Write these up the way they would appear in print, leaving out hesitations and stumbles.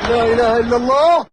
لا إله إلا الله.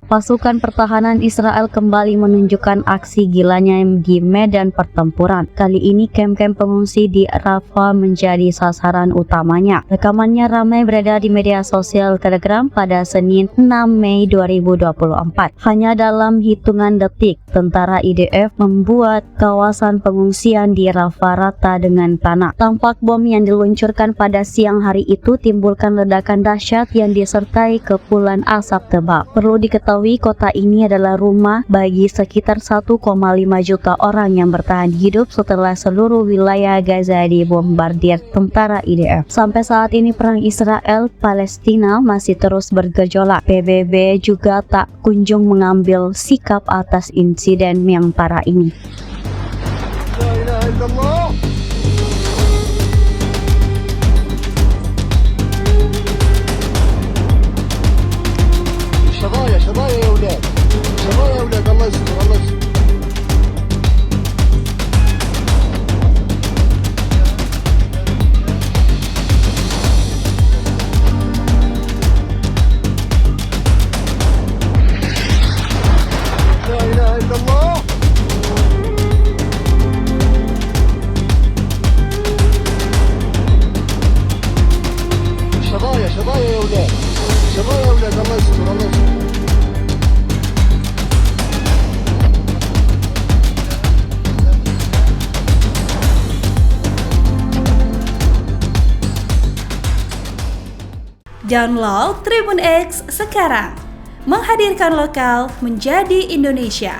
Pasukan pertahanan Israel kembali menunjukkan aksi gilanya di medan pertempuran. Kali ini kamp-kamp pengungsi di Rafah menjadi sasaran utamanya. Rekamannya ramai beredar di media sosial Telegram pada Senin 6 Mei 2024. Hanya dalam hitungan detik, tentara IDF membuat kawasan pengungsian di Rafah rata dengan tanah. Tampak bom yang diluncurkan pada siang hari itu timbulkan ledakan dahsyat yang disertai kepulan asap tebal. Perlu diketahui kota ini adalah rumah bagi sekitar 1,5 juta orang yang bertahan hidup setelah seluruh wilayah Gaza dibombardir tentara IDF. Sampai saat ini perang Israel-Palestina masih terus bergejolak. PBB juga tak kunjung mengambil sikap atas insiden yang parah ini. لا إله إلا الله. شظايا شظايا يا أولاد، شظايا يا أولاد، الله يستر الله يستر. لا إله إلا الله. شظايا شظايا يا أولاد، شظايا يا أولاد، الله يستر الله يستر. Download Tribun X sekarang, menghadirkan lokal menjadi Indonesia.